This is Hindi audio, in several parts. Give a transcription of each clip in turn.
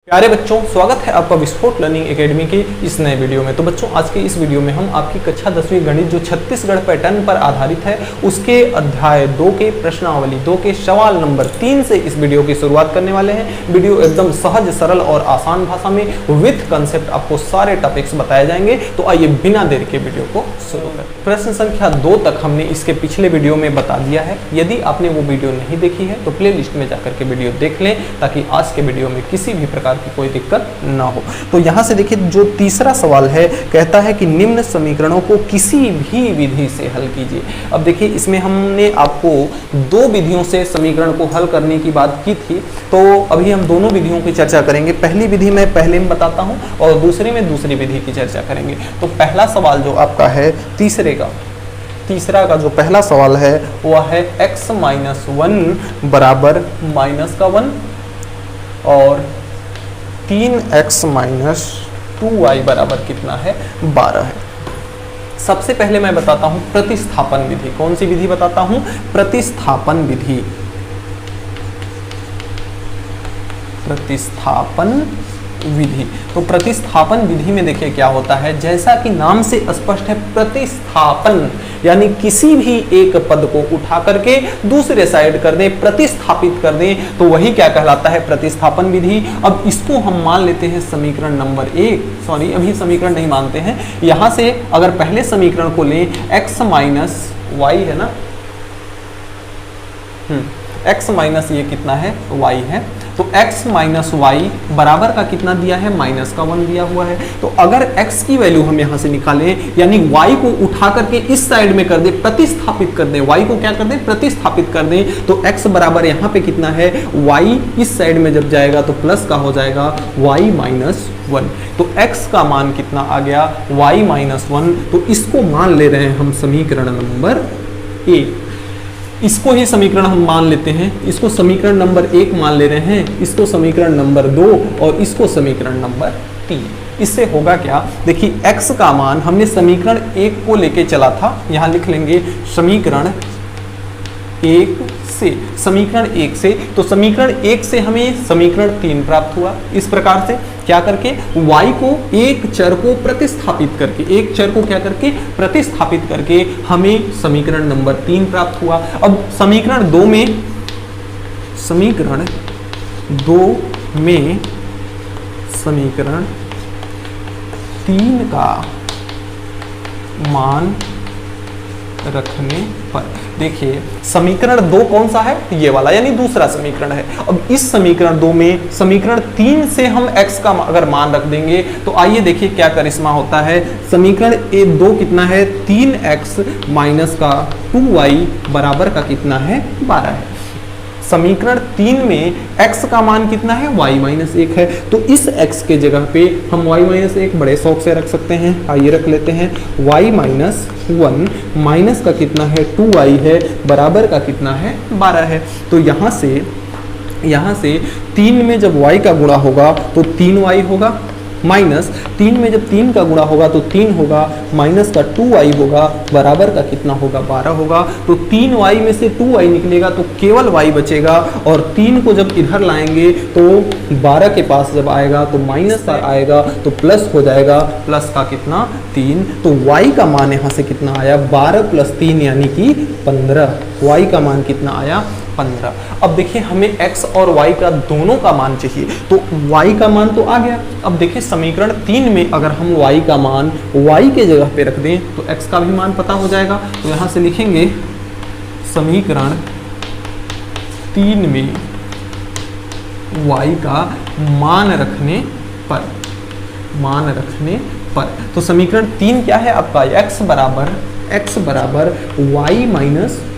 प्यारे बच्चों, स्वागत है आपका विस्फोट लर्निंग एकेडमी के इस नए वीडियो में। तो बच्चों, आज के इस वीडियो में हम आपकी कक्षा 10वीं गणित जो छत्तीसगढ़ पैटर्न पर आधारित है उसके अध्याय 2 के प्रश्नावली 2 के सवाल नंबर 3 से इस वीडियो की शुरुआत करने वाले हैं। वीडियो एकदम सहज, सरल और आसान भाषा में विथ कंसेप्ट आपको सारे टॉपिक्स बताए जाएंगे। तो आइए बिना देर के वीडियो को शुरू करें। प्रश्न संख्या 2 तक हमने इसके पिछले वीडियो में बता दिया है। यदि आपने वो वीडियो नहीं देखी है तो प्ले लिस्ट में जाकर के वीडियो देख लें, ताकि आज के वीडियो में किसी भी प्रकार की कोई दिक्कत ना हो। तो यहां से देखिए, जो तीसरा सवाल है कहता है कि निम्न समीकरणों को किसी भी विधि से हल कीजिए। अब देखिए, इसमें हमने आपको 2 विधियों से समीकरण को हल करने की बात की थी, तो अभी हम दोनों विधियों की चर्चा करेंगे। पहली विधि मैं पहले में बताता हूं और दूसरी में दूसरी विधि की चर्चा करेंगे। तो पहला सवाल जो आपका है तीसरा का जो पहला सवाल है वह है x - 1 बराबर -1 और 3x - 2y बराबर कितना है, 12 है। सबसे पहले मैं बताता हूं प्रतिस्थापन विधि। कौन सी विधि बताता हूं? प्रतिस्थापन विधि। प्रतिस्थापन विधि। तो प्रतिस्थापन विधि में देखिए क्या होता है, जैसा कि नाम से स्पष्ट है, प्रतिस्थापन यानी किसी भी एक पद को उठा करके दूसरे साइड कर दें, प्रतिस्थापित कर दें, तो वही क्या कहलाता है, प्रतिस्थापन विधि। अब इसको हम मान लेते हैं समीकरण नंबर 1, सॉरी अभी समीकरण नहीं मानते हैं। यहां से अगर पहले समीकरण को लें, x - y है ना, x माइनस ये कितना है, y है। तो x - y बराबर का कितना दिया है, -1 दिया हुआ है। तो अगर x की वैल्यू हम यहां से निकालें, यानी y को उठा करके इस साइड में कर दे, प्रतिस्थापित कर दे, y को क्या कर दे, प्रतिस्थापित कर दे, तो x बराबर यहां पे कितना है, y इस साइड में जब जाएगा तो प्लस का हो जाएगा y - 1। तो x का मान कितना आ गया, y - 1। तो इसको मान ले रहे हैं हम समीकरण नंबर 1। इसको ही समीकरण हम मान लेते हैं, इसको समीकरण नंबर 1 मान ले रहे हैं, इसको समीकरण नंबर 2 और इसको समीकरण नंबर 3। इससे होगा क्या, देखिए x का मान हमने समीकरण 1 को लेके चला था, यहां लिख लेंगे समीकरण 1 से, समीकरण 1 से। तो समीकरण 1 से हमें समीकरण 3 प्राप्त हुआ। इस प्रकार से क्या करके, y को एक चर को प्रतिस्थापित करके, एक चर को क्या करके प्रतिस्थापित करके हमें समीकरण नंबर 3 प्राप्त हुआ। अब समीकरण 2 में समीकरण 3 का मान रखने पर, देखिए समीकरण 2 कौन सा है, ये वाला, यानी दूसरा समीकरण है। अब इस समीकरण 2 में समीकरण 3 से हम x का अगर मान रख देंगे तो आइए देखिए क्या करिश्मा होता है। समीकरण 2 कितना है, 3x - का 2y बराबर का कितना है, 12 है। समीकरण 3 में x का मान कितना है, y - 1 है। तो इस x के जगह पे हम y - 1 बड़े शौक से रख सकते हैं। आइए रख लेते हैं, y - 1 माइनस का कितना है, 2y है, बराबर का कितना है, 12 है। तो यहाँ से 3 में जब y का गुणा होगा तो 3y होगा, माइनस 3 में जब 3 का गुणा होगा तो 3 होगा, माइनस का 2y होगा, बराबर का कितना होगा, 12 होगा। तो 3y में से 2y निकलेगा तो केवल y बचेगा, और 3 को जब इधर लाएंगे तो 12 के पास जब आएगा तो माइनस का आएगा तो प्लस हो जाएगा, प्लस का कितना, 3। तो y का मान यहाँ से कितना आया, 12 + 3 यानी कि 15। y का मान कितना आया, 15। अब देखिए हमें x और y का दोनों का मान चाहिए, तो y का मान तो आ गया। अब देखिए समीकरण 3 में अगर हम y का मान y के जगह पे रख दें तो x का भी मान पता हो जाएगा। तो यहां से लिखेंगे समीकरण 3 में y का मान रखने पर, तो समीकरण 3 क्या है आपका, x बराबर y -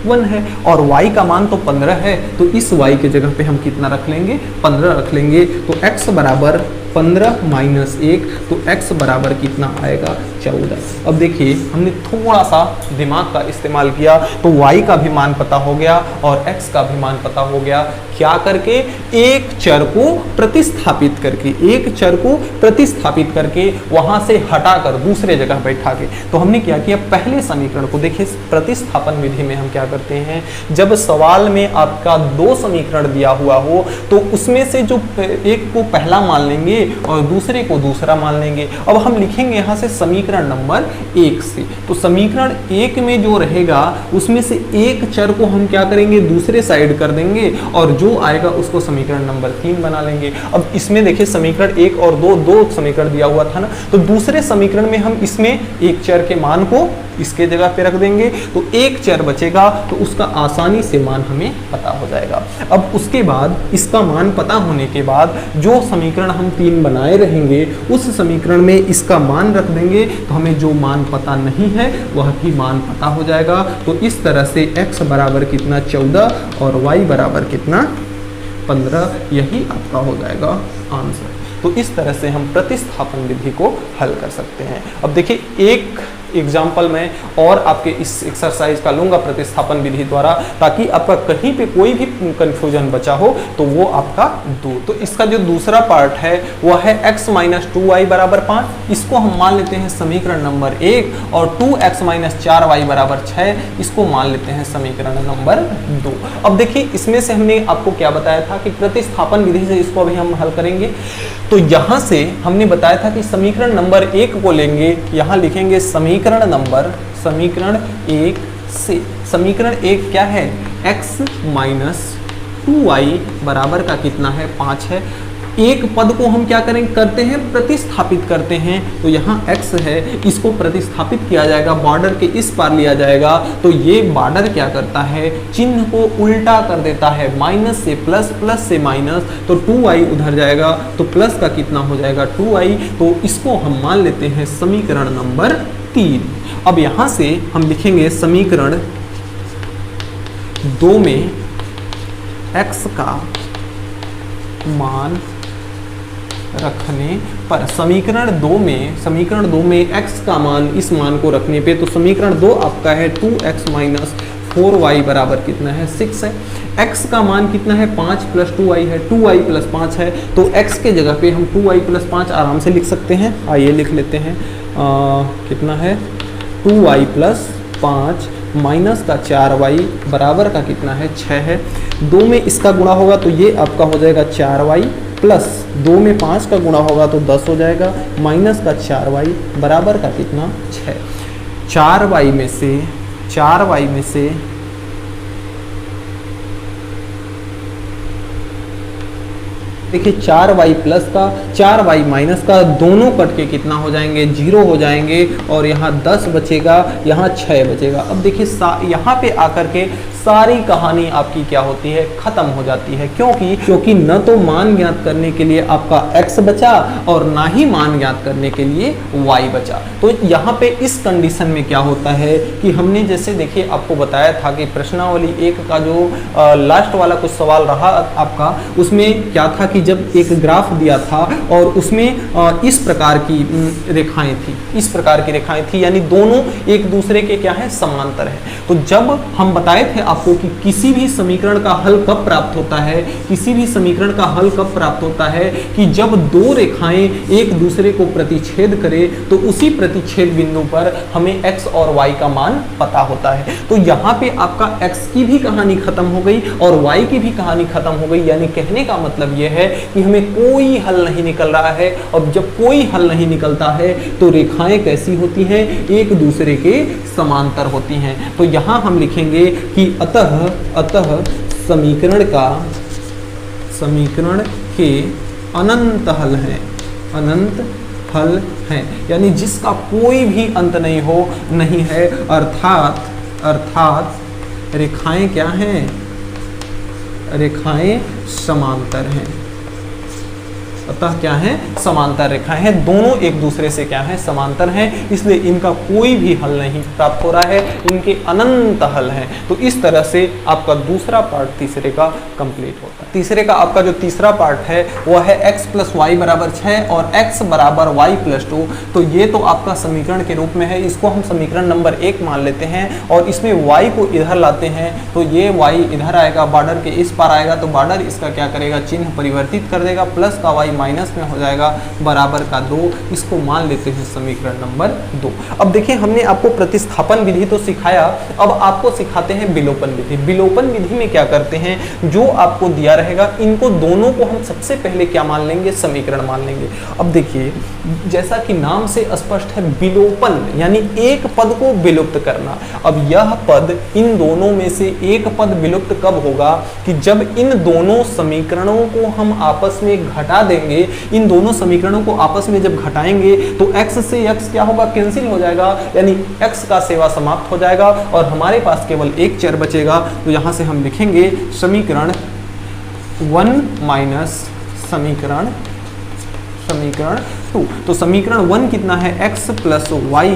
1 है, और y का मान तो 15 है। तो इस y के जगह पे हम कितना रख लेंगे, 15 रख लेंगे। तो x बराबर 15 माइनस 1, तो x बराबर कितना आएगा 14। अब देखिए हमने थोड़ा सा दिमाग का इस्तेमाल किया तो y का भी मान पता हो गया और x का भी मान पता हो गया। क्या करके? एक चर को प्रतिस्थापित करके, एक चर को प्रतिस्थापित करके वहां से हटाकर दूसरे जगह बैठा के। तो हमने क्या किया, पहले समीकरण को देखिए, प्रतिस्थापन विधि में हम क्या करते हैं, जब सवाल में आपका दो समीकरण दिया हुआ हो तो उसमें से जो एक को पहला मान लेंगे और दूसरे को दूसरा मान लेंगे। अब हम लिखेंगे यहां से समीकरण नंबर 1 से, तो समीकरण 1 में जो रहेगा उसमें से एक चर को हम क्या करेंगे, दूसरे साइड कर देंगे और जो आएगा उसको समीकरण नंबर 3 बना लेंगे। अब इसमें देखिए समीकरण 1 और 2 दो समीकरण दिया हुआ था ना, तो दूसरे समीकरण में हम इसमें एक चर के मान को इसके जगह पे रख देंगे, तो एक चर बचेगा तो उसका आसानी से मान हमें पता हो जाएगा। अब उसके बाद इसका मान पता होने के बाद जो समीकरण हम 3 बनाए रहेंगे उस समीकरण में इसका मान रख देंगे, तो हमें जो मान पता नहीं है वह भी मान पता हो जाएगा। तो इस तरह से x बराबर कितना 14 और y बराबर कितना 15, यही आपका हो जाएगा आंसर। तो इस तरह से हम प्रतिस्थापन विधि को हल कर सकते हैं। अब देखिए एक एग्जाम्पल में और आपके इस एक्सरसाइज का लूंगा प्रतिस्थापन विधि द्वारा, ताकि आपका कहीं पे कोई भी कंफ्यूजन बचा हो तो वो आपका दूर। तो इसका जो दूसरा पार्ट है वह है x माइनस 2y बराबर 5, इसको हम मान लेते हैं समीकरण नंबर 1, और 2x माइनस 4y बराबर 6, इसको मान लेते हैं समीकरण नंबर 2। अब देखिए इसमें से हमने आपको क्या बताया था कि प्रतिस्थापन विधि से इसको अभी हम हल करेंगे। तो यहाँ से हमने बताया था कि समीकरण नंबर 1 को लेंगे, यहाँ लिखेंगे समीकरण 1 से, समीकरण 1 क्या है, x माइनस 2y बराबर का कितना है 5 है। एक पद को हम क्या करेंगे, करते हैं प्रतिस्थापित करते हैं, तो यहाँ x है, इसको प्रतिस्थापित किया जाएगा, बॉर्डर के इस पार लिया जाएगा, तो ये बॉर्डर क्या करता है, चिन्ह को उल्टा कर देता है, माइनस से प्लस, प्लस से माइनस, तो 2y उधर जाएगा, तो प्लस का कितना हो जाएगा 2y, तो इसको हम मान लेते हैं समीकरण नंबर 3। अब यहाँ से हम लिखेंगे समीकरण 2 में x का मान रखने पर, समीकरण 2 में x का मान, इस मान को रखने पे, तो समीकरण 2 आपका है 2x माइनस 4y बराबर कितना है 6 है। x का मान कितना है 5 प्लस 2y है, 2y प्लस 5 है, तो x के जगह पे हम 2y प्लस 5 आराम से लिख सकते हैं। आइए लिख लेते हैं, कितना है 2y प्लस 5 माइनस का 4y बराबर का कितना है 6 है। 2 में इसका गुणा होगा तो ये आपका हो जाएगा 4y, प्लस 2 में 5 का गुणा होगा तो 10 हो जाएगा, माइनस का 4y बराबर का कितना 6। 4y में से देखिए 4y प्लस का 4y माइनस का दोनों कट के कितना हो जाएंगे, 0 हो जाएंगे, और यहाँ 10 बचेगा, यहाँ 6 बचेगा। अब देखिए यहाँ पे आकर के सारी कहानी आपकी क्या होती है, खत्म हो जाती है। क्योंकि न तो मान ज्ञात करने के लिए आपका x बचा और ना ही मान ज्ञात करने के लिए y बचा। तो यहाँ पे इस कंडीशन में क्या होता है कि हमने जैसे देखिए आपको बताया था कि प्रश्नावली 1 का जो लास्ट वाला कुछ सवाल रहा आपका, उसमें क्या था कि जब एक ग्राफ दिया था और उसमें इस प्रकार की रेखाएं थी, यानी दोनों एक दूसरे के क्या है, समांतर है। तो जब हम बताए थे आपको कि किसी भी समीकरण का हल कब प्राप्त होता है, कि जब दो रेखाएं एक दूसरे को प्रतिच्छेद करें तो उसी प्रतिच्छेद बिंदु पर हमें x और y का मान पता होता है। तो यहाँ पे आपका x की भी कहानी खत्म हो गई और y की भी कहानी खत्म हो गई। यानी कहने का मतलब यह है कि हमें कोई हल नहीं निकल रहा है, और जब कोई हल नहीं निकलता है तो रेखाएं कैसी होती हैं, एक दूसरे के समांतर होती हैं। तो यहाँ हम लिखेंगे कि अतः समीकरण के अनंत हल हैं, यानी जिसका कोई भी अंत नहीं है, अर्थात रेखाएं क्या हैं, रेखाएं समांतर हैं। अतः क्या है, समांतर रेखाएं हैं, दोनों एक दूसरे से क्या है, समांतर हैं, इसलिए इनका कोई भी हल नहीं प्राप्त हो रहा है, इनके अनंत हल हैं। तो इस तरह से आपका दूसरा पार्ट तीसरे का कंप्लीट होता है। तीसरे का आपका जो तीसरा पार्ट है वह है x + y = 6 और x = y + 2। तो ये तो आपका समीकरण के रूप में है, इसको हम समीकरण नंबर 1 मान लेते हैं और इसमें y को इधर लाते हैं तो ये y इधर आएगा, बॉर्डर के इस पार आएगा तो बॉर्डर इसका क्या करेगा, चिन्ह परिवर्तित कर देगा, प्लस का y माइनस में हो जाएगा, बराबर का 2। इसको मान लेते हैं समीकरण नंबर 2। अब देखिए हमने आपको प्रतिस्थापन विधि तो सिखाया, अब आपको सिखाते हैं विलोपन विधि। विलोपन विधि में क्या करते हैं, जो आपको दिया रहेगा इनको दोनों को हम सबसे पहले क्या मान लेंगे, समीकरण मान लेंगे। अब देखिए जैसा कि नाम से स्पष्ट है, विलोपन यानी एक पद को विलुप्त करना। अब यह पद, इन दोनों में से एक पद विलुप्त कब होगा, कि जब इन दोनों समीकरणों को हम आपस में घटा देंगे। इन दोनों समीकरणों को आपस में जब घटाएंगे तो x से x क्या होगा, कैंसिल हो जाएगा, यानी x का सेवा समाप्त हो जाएगा और हमारे पास केवल एक चर बचेगा। तो यहां से हम लिखेंगे समीकरण 1 माइनस समीकरण 2। तो समीकरण 1 कितना है, x + y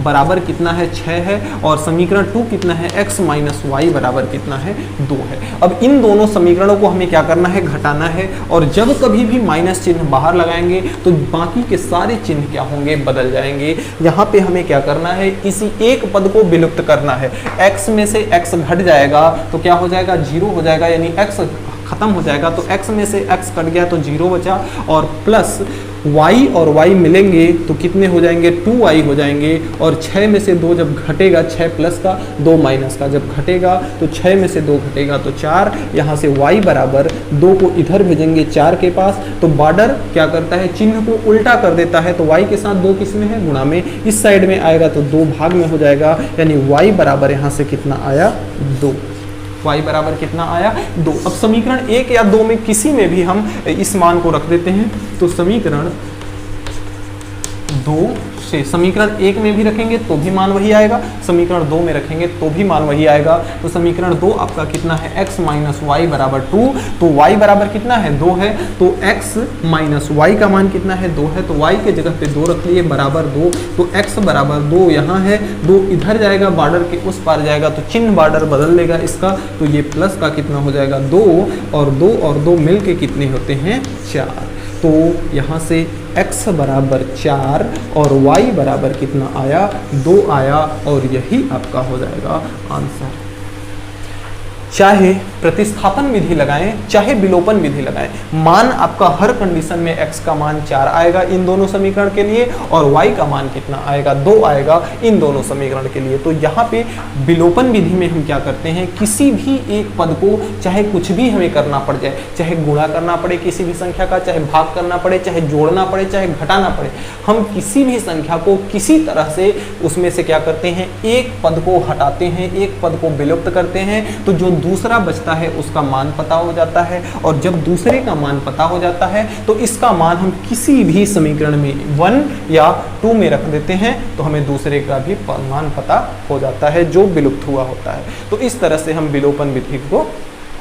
बराबर कितना है, 6 है, और समीकरण 2 कितना है, x - y बराबर कितना है, 2 है। अब इन दोनों समीकरणों को हमें क्या करना है, घटाना है, और जब कभी भी माइनस चिन्ह बाहर लगाएंगे तो बाकी के सारे चिन्ह क्या होंगे, बदल जाएंगे। यहाँ पे हमें क्या करना है, इसी एक पद को विलुप्त करना है। x में से x घट जाएगा तो क्या हो जाएगा, 0 हो जाएगा, यानी x खत्म हो जाएगा। तो x में से x कट गया तो 0 बचा, और प्लस y और y मिलेंगे तो कितने हो जाएंगे, 2y हो जाएंगे। और 6 में से 2 जब घटेगा, 6 प्लस का 2 माइनस का जब घटेगा तो 6 में से 2 घटेगा तो 4। यहाँ से y बराबर 2 को इधर भेजेंगे 4 के पास, तो बॉर्डर क्या करता है, चिन्ह को उल्टा कर देता है। तो y के साथ 2 किस में है, गुणा में, इस साइड में आएगा तो 2 भाग में हो जाएगा, यानी y बराबर यहाँ से कितना आया, 2। y बराबर कितना आया, 2। अब समीकरण 1 या 2 में किसी में भी हम इस मान को रख देते हैं। तो समीकरण 2 से समीकरण 1 में भी रखेंगे तो भी मान वही आएगा, समीकरण 2 में रखेंगे तो भी मान वही आएगा। तो समीकरण 2 आपका कितना है, x - y = 2। तो y बराबर कितना है, 2 है, तो x - y का मान कितना है, 2 है, तो y के जगह पे 2 रख लिए, बराबर 2। तो x बराबर 2 यहाँ है, 2 इधर जाएगा, बॉर्डर के उस पार जाएगा तो चिन्ह बॉर्डर बदल लेगा इसका, तो ये प्लस का कितना हो जाएगा, 2, और 2 और 2 मिल के कितने होते हैं, 4। तो यहाँ से x बराबर 4 और y बराबर कितना आया, 2 आया, और यही आपका हो जाएगा आंसर। चाहे प्रतिस्थापन विधि लगाएं चाहे विलोपन विधि लगाएं, मान आपका हर कंडीशन में x का मान 4 आएगा इन दोनों समीकरण के लिए, और y का मान कितना आएगा, 2 आएगा इन दोनों समीकरण के लिए। तो यहाँ पे विलोपन विधि में हम क्या करते हैं, किसी भी एक पद को चाहे कुछ भी हमें करना पड़ जाए, चाहे गुणा करना पड़े किसी भी संख्या का, चाहे भाग करना पड़े, चाहे जोड़ना पड़े, चाहे घटाना पड़े, हम किसी भी संख्या को किसी तरह से उसमें से क्या करते हैं, एक पद को हटाते हैं, एक पद को विलुप्त करते हैं। तो जो दूसरा बचता है उसका मान पता हो जाता है, और जब दूसरे का मान पता हो जाता है तो इसका मान हम किसी भी समीकरण में 1 या 2 में रख देते हैं, तो हमें दूसरे का भी मान पता हो जाता है जो विलुप्त हुआ होता है। तो इस तरह से हम विलोपन विधि को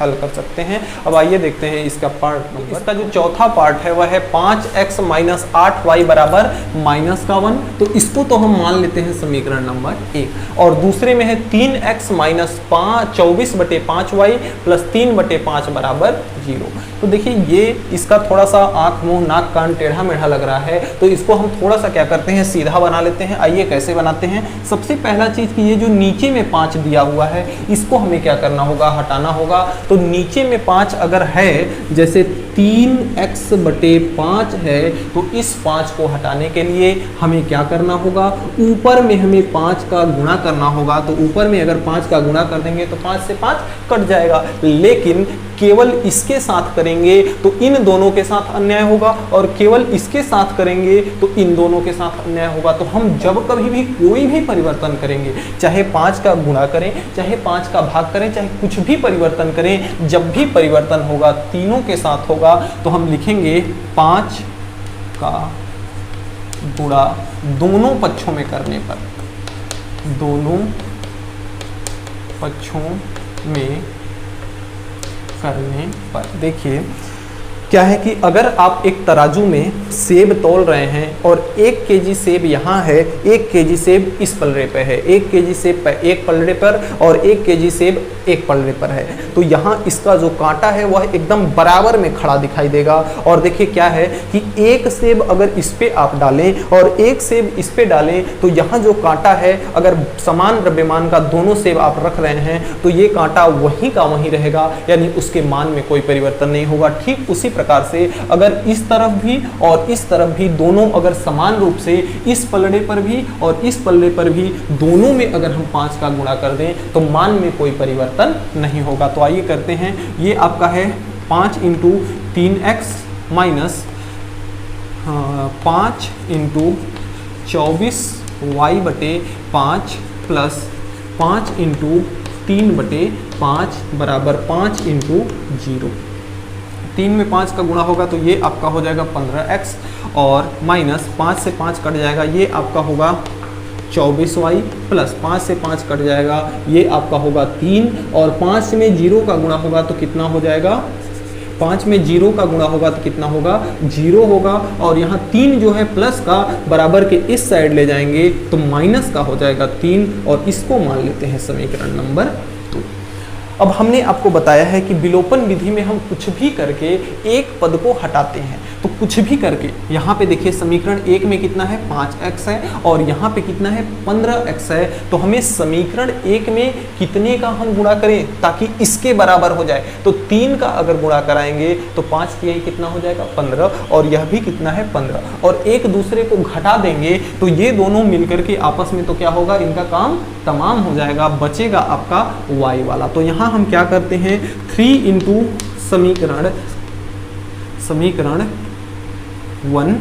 हल कर सकते हैं। अब आइए देखते हैं इसका पार्ट नंबर। इसका जो चौथा पार्ट है वह है 5x - 8y बराबर -1। तो इसको तो हम मान लेते हैं समीकरण नंबर 1, और दूसरे में है 3x - 24/5y + 3/5 बराबर 0। तो देखिए ये इसका थोड़ा सा आंख मुंह नाक कान टेढ़ा मेढ़ा लग रहा है, तो इसको हम थोड़ा सा क्या करते हैं, सीधा बना लेते हैं। आइए कैसे बनाते हैं। सबसे पहला चीज कि ये जो नीचे में 5 दिया हुआ है इसको हमें क्या करना होगा, हटाना होगा। तो नीचे में 5 अगर है, जैसे 3x/5 है, तो इस 5 को हटाने के लिए हमें क्या करना होगा, ऊपर में हमें 5 का गुणा करना होगा। तो ऊपर में अगर 5 का गुणा कर देंगे तो 5 से 5 कट जाएगा, लेकिन केवल इसके साथ करेंगे तो इन दोनों के साथ अन्याय होगा, और केवल इसके साथ करेंगे तो इन दोनों के साथ अन्याय होगा। तो हम जब कभी भी कोई भी परिवर्तन करेंगे, चाहे 5 का गुणा करें, चाहे 5 का भाग करें, चाहे कुछ भी परिवर्तन करें, जब भी परिवर्तन होगा तीनों के साथ होगा, तो हम लिखेंगे 5 का गुणा दोनों पक्षों में करने पर, दोनों पक्षों में करने पर। देखिए क्या है कि अगर आप एक तराजू में सेब तौल रहे हैं और 1 केजी सेब यहाँ है, 1 केजी सेब इस पलड़े पे है, 1 केजी सेब एक पलड़े पर और 1 केजी सेब एक पलड़े पर है, तो यहाँ इसका जो कांटा है वह एकदम बराबर में खड़ा दिखाई देगा। और देखिए क्या है कि एक सेब अगर इस पे आप डालें और एक सेब इस पे डालें तो यहाँ जो कांटा है, अगर समान द्रव्यमान का दोनों सेब आप रख रहे हैं तो ये कांटा वहीं का वहीं रहेगा, यानी उसके मान में कोई परिवर्तन नहीं होगा। ठीक उसी प्रकार से अगर इस तरफ भी और इस तरफ भी दोनों अगर समान रूप से इस पलड़े पर भी और इस पलड़े पर भी दोनों में अगर हम 5 का गुणा कर दें तो मान में कोई परिवर्तन नहीं होगा। तो आइए करते हैं, ये आपका है 5 × 3x माइनस 5 × 24y/5 प्लस 5 × 3/5 बराबर 5 × 0। 3 में 5 का गुणा होगा तो ये आपका हो जाएगा 15x और माइनस 5 से 5 कट जाएगा, ये आपका होगा 24y प्लस 5 से 5 कट जाएगा, ये आपका होगा 3 और 5 में 0 का गुणा होगा तो कितना हो जाएगा, 5 में 0 का गुणा होगा तो कितना होगा, 0 होगा। और यहाँ 3 जो है प्लस का बराबर के इस साइड ले जाएंगे तो माइनस का हो जाएगा 3 और इसको मान लेते हैं समीकरण नंबर 2। अब हमने आपको बताया है कि विलोपन विधि में हम कुछ भी करके एक पद को हटाते हैं, तो कुछ भी करके यहाँ पे देखिए समीकरण 1 में कितना है 5x है और यहाँ पे कितना है 15x है, तो हमें समीकरण 1 में कितने का हम गुणा करें ताकि इसके बराबर हो जाए, तो 3 का अगर गुणा कराएंगे तो 5 तिहाई कितना हो जाएगा 15 और यह भी कितना है 15 और एक दूसरे को घटा देंगे तो ये दोनों मिलकर के आपस में तो क्या होगा, इनका काम तमाम हो जाएगा, बचेगा आपका y वाला। तो यहाँ हम क्या करते हैं 3 × समीकरण 1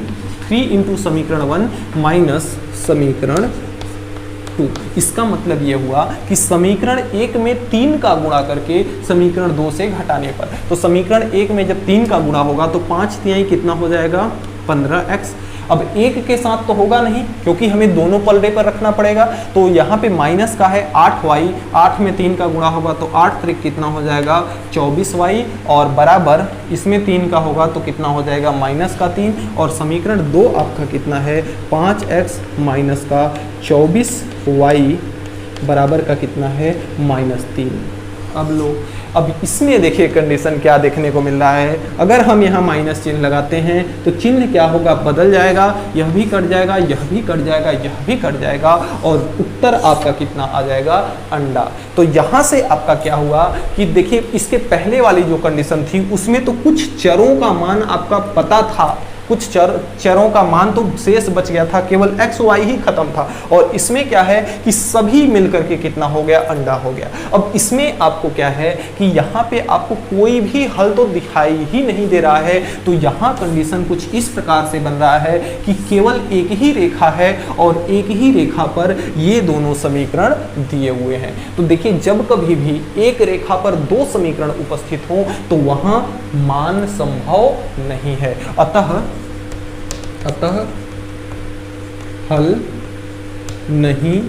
3 × समीकरण 1 माइनस समीकरण 2। इसका मतलब ये हुआ कि समीकरण 1 में 3 का गुणा करके समीकरण 2 से घटाने पर, तो समीकरण 1 में जब 3 का गुणा होगा तो 5 तिहाई कितना हो जाएगा 15x। अब 1 के साथ तो होगा नहीं क्योंकि हमें दोनों पलड़े पर रखना पड़ेगा, तो यहाँ पे माइनस का है 8y, 8 में 3 का गुणा होगा तो 8 त्रिक कितना हो जाएगा 24y और बराबर इसमें 3 का होगा तो कितना हो जाएगा माइनस का 3 और समीकरण 2 आपका कितना है 5x माइनस का 24y बराबर का कितना है -3। अब लो, अब इसमें देखिए कंडीशन क्या देखने को मिल रहा है, अगर हम यहाँ माइनस चिन्ह लगाते हैं तो चिन्ह क्या होगा, बदल जाएगा, यह भी कट जाएगा, यह भी कट जाएगा, यह भी कट जाएगा और उत्तर आपका कितना आ जाएगा अंडा। तो यहाँ से आपका क्या हुआ कि देखिए इसके पहले वाली जो कंडीशन थी उसमें तो कुछ चरों का मान आपका पता था, कुछ चरों का मान तो शेष बच गया था, केवल x y ही खत्म था और इसमें क्या है कि सभी मिलकर के कितना हो गया, अंडा हो गया। अब इसमें आपको क्या है कि यहाँ पे आपको कोई भी हल तो दिखाई ही नहीं दे रहा है, तो यहाँ कंडीशन कुछ इस प्रकार से बन रहा है कि केवल एक ही रेखा है और एक ही रेखा पर ये दोनों समीकरण दिए हुए हैं। तो देखिए जब कभी भी एक रेखा पर 2 समीकरण उपस्थित हों तो वहाँ मान संभव नहीं है, अतः हल नहीं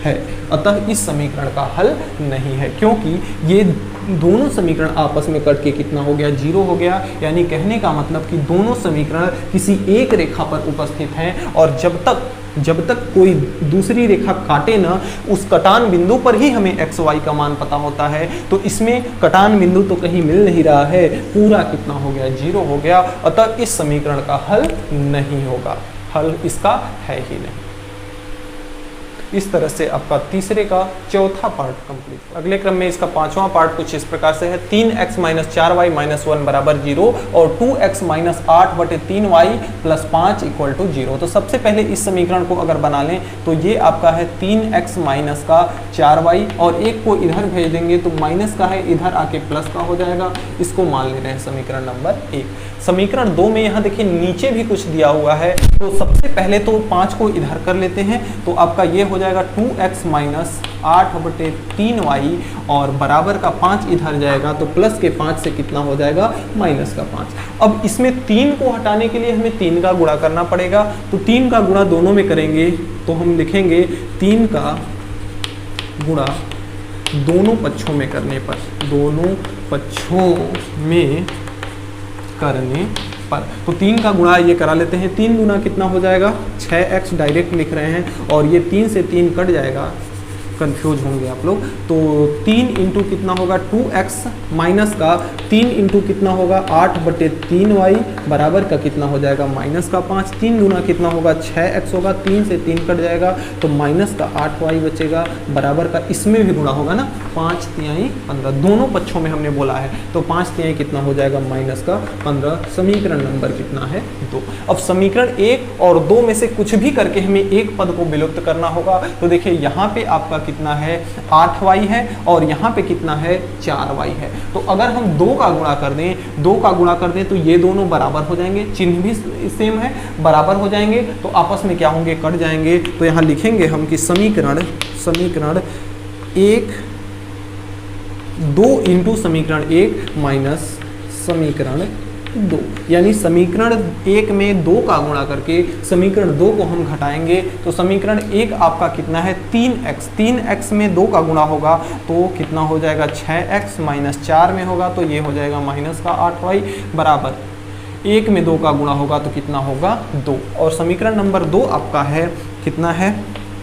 है, अतः इस समीकरण का हल नहीं है क्योंकि ये दोनों समीकरण आपस में कट के कितना हो गया 0 हो गया, यानी कहने का मतलब कि दोनों समीकरण किसी एक रेखा पर उपस्थित हैं और जब तक कोई दूसरी रेखा काटे ना, उस कटान बिंदु पर ही हमें x y का मान पता होता है। तो इसमें कटान बिंदु तो कहीं मिल नहीं रहा है, पूरा कितना हो गया 0 हो गया, अतः इस समीकरण का हल नहीं होगा, हल इसका है ही नहीं। इस तरह से आपका तीसरे का चौथा पार्ट कंप्लीट। अगले क्रम में इसका 5वां पार्ट कुछ इस प्रकार से है 3x - 4y - 1 बराबर 0 और 2x - 8/3y + 5 = 0। तो सबसे पहले इस समीकरण को अगर बना लें तो ये आपका है 3x - का 4y और एक को इधर भेज देंगे तो माइनस का है, इधर आके प्लस का हो जाएगा। इसको मान ले रहे हैं समीकरण नंबर 1। समीकरण 2 में यहाँ देखिए नीचे भी कुछ दिया हुआ है, तो सबसे पहले तो 5 को इधर कर लेते हैं तो आपका ये हो जाएगा 2x - 8/3y और बराबर का 5 इधर जाएगा तो प्लस के 5 से कितना हो जाएगा माइनस का 5। अब इसमें 3 को हटाने के लिए हमें 3 का गुणा करना पड़ेगा, तो 3 का गुणा दोनों में करेंगे तो हम लिखेंगे 3 का गुणा दोनों पक्षों में करने पर, दोनों पक्षों में करने पर। तो 3 का गुणा ये करा लेते हैं, 3 गुना कितना हो जाएगा 6x डायरेक्ट लिख रहे हैं, और ये 3 से 3 कट जाएगा, कंफ्यूज होंगे आप लोग। तो 3 इंटू कितना होगा 2x माइनस का 3 इंटू कितना होगा 8/3y बराबर का कितना हो जाएगा माइनस का 5। 3 गुना कितना होगा 6x होगा, 3 से 3 कट जाएगा तो माइनस का 8y बचेगा बराबर का, इसमें भी गुणा होगा ना 5 तिहाई 15, दोनों पक्षों में हमने बोला है। तो 5 तिहाई कितना हो जाएगा माइनस का 15। समीकरण नंबर कितना है 2। अब समीकरण 1 और 2 में से कुछ भी करके हमें एक पद को विलुप्त करना होगा। तो देखिए यहाँ पे आपका कितना है 8y है और यहाँ पे कितना है 4y है। तो अगर हम 2 का गुणा कर दें, 2 का गुणा कर दें तो ये दोनों बराबर हो जाएंगे, चिन्ह भी सेम है, बराबर हो जाएंगे तो आपस में क्या होंगे कट जाएंगे। तो यहाँ लिखेंगे हम कि समीकरण 1 2 इंटू समीकरण 1 माइनस समीकरण 2, यानी समीकरण 1 में 2 का गुणा करके समीकरण 2 को हम घटाएंगे। तो समीकरण 1 आपका कितना है 3x, 3x में 2 का गुणा होगा तो कितना हो जाएगा 6x माइनस 4 में होगा तो ये हो जाएगा माइनस का 8y बराबर 1 में 2 का गुणा होगा तो कितना होगा 2। और समीकरण नंबर 2 आपका है कितना है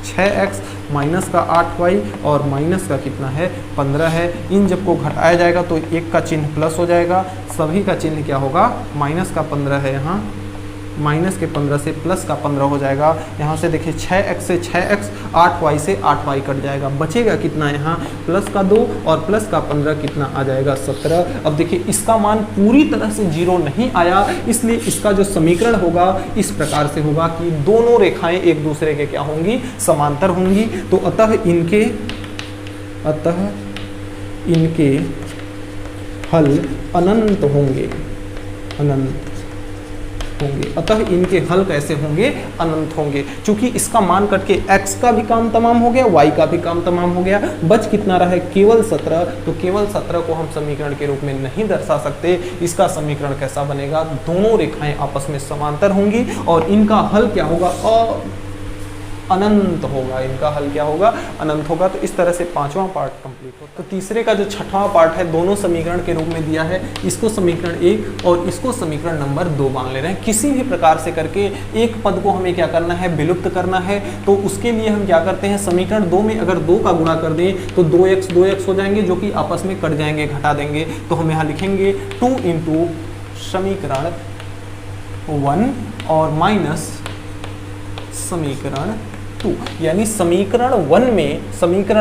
6x माइनस का 8y और माइनस का कितना है 15 है। इन जब को घटाया जाएगा तो 1 का चिन्ह प्लस हो जाएगा, सभी का चिन्ह क्या होगा माइनस का 15 है, यहाँ माइनस के 15 से प्लस का 15 हो जाएगा। यहाँ से देखिए 6x से 6x 8y से 8y कट जाएगा, बचेगा कितना यहाँ प्लस का 2 और प्लस का 15 कितना आ जाएगा 17। अब देखिए इसका मान पूरी तरह से 0 नहीं आया, इसलिए इसका जो समीकरण होगा इस प्रकार से होगा कि दोनों रेखाएं एक दूसरे के क्या होंगी समांतर होंगी। तो अतः इनके हल अनंत होंगे, अनंत होंगे। अतः इनके हल कैसे होंगे अनंत होंगे, क्योंकि इसका मान कट के x का भी काम तमाम हो गया, y का भी काम तमाम हो गया, बच कितना रहा केवल 17। तो केवल 17 को हम समीकरण के रूप में नहीं दर्शा सकते। इसका समीकरण कैसा बनेगा, दोनों रेखाएं आपस में समांतर होंगी और इनका हल क्या होगा अनंत होगा, इनका हल क्या होगा अनंत होगा। तो इस तरह से 5वां पार्ट कंप्लीट होता है। तो तीसरे का जो 6वां पार्ट है दोनों समीकरण के रूप में दिया है, इसको समीकरण 1 और इसको समीकरण नंबर 2 मान ले रहे हैं। किसी भी प्रकार से करके एक पद को हमें क्या करना है विलुप्त करना है। तो उसके लिए हम क्या करते हैं समीकरण 2 में अगर 2 का गुणा कर दें तो 2x हो जाएंगे जो कि आपस में कट जाएंगे, घटा देंगे। तो हम यहाँ लिखेंगे 2 इंटू समीकरण 1 और माइनस समीकरण 2, यानी समीकरण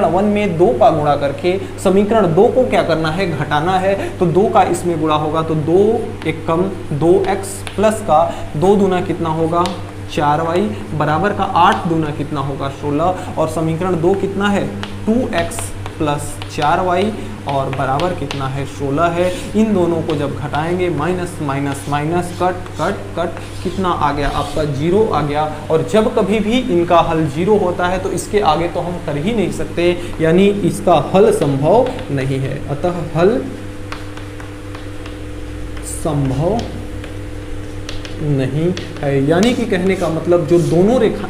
1 में 2 का गुणा करके समीकरण 2 को क्या करना है घटाना है। तो 2 का इसमें गुणा होगा तो 2 एक कम 2x प्लस का 2 दूना कितना होगा 4y बराबर का 8 दूना कितना होगा 16 और समीकरण 2 कितना है 2x प्लस 4y और बराबर कितना है 16 है। इन दोनों को जब घटाएंगे minus minus minus cut cut cut कितना आ गया आपका 0 आ गया। और जब कभी भी इनका हल 0 होता है तो इसके आगे तो हम कर ही नहीं सकते, यानी इसका हल संभव नहीं है। अतः हल संभव नहीं है, यानी कि कहने का मतलब जो दोनों रेखा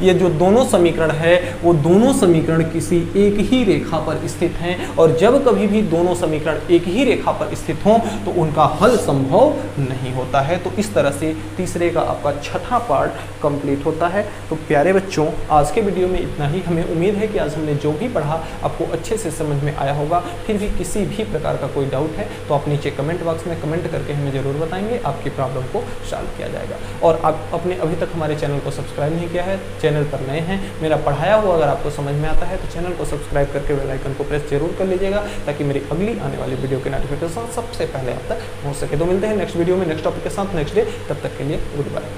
ये जो दोनों समीकरण है वो दोनों समीकरण किसी एक ही रेखा पर स्थित हैं और जब कभी भी दोनों समीकरण एक ही रेखा पर स्थित हों तो उनका हल संभव नहीं होता है। तो इस तरह से तीसरे का आपका 6वां पार्ट कंप्लीट होता है। तो प्यारे बच्चों आज के वीडियो में इतना ही। हमें उम्मीद है कि आज हमने जो भी पढ़ा आपको अच्छे से समझ में आया होगा। फिर भी किसी भी प्रकार का कोई डाउट है तो आप नीचे कमेंट बॉक्स में कमेंट करके हमें ज़रूर बताएंगे, आपकी प्रॉब्लम को सॉल्व किया जाएगा। और आप अपने अभी तक हमारे चैनल को सब्सक्राइब नहीं किया है, चैनल पर नए हैं, मेरा पढ़ाया हुआ अगर आपको समझ में आता है तो चैनल को सब्सक्राइब करके बेल आइकन को प्रेस जरूर कर लीजिएगा ताकि मेरी अगली आने वाली वीडियो के नोटिफिकेशन सबसे पहले आप तक पहुंच सके। तो मिलते हैं नेक्स्ट वीडियो में नेक्स्ट टॉपिक के साथ नेक्स्ट डे, तब तक के लिए गुड बाय।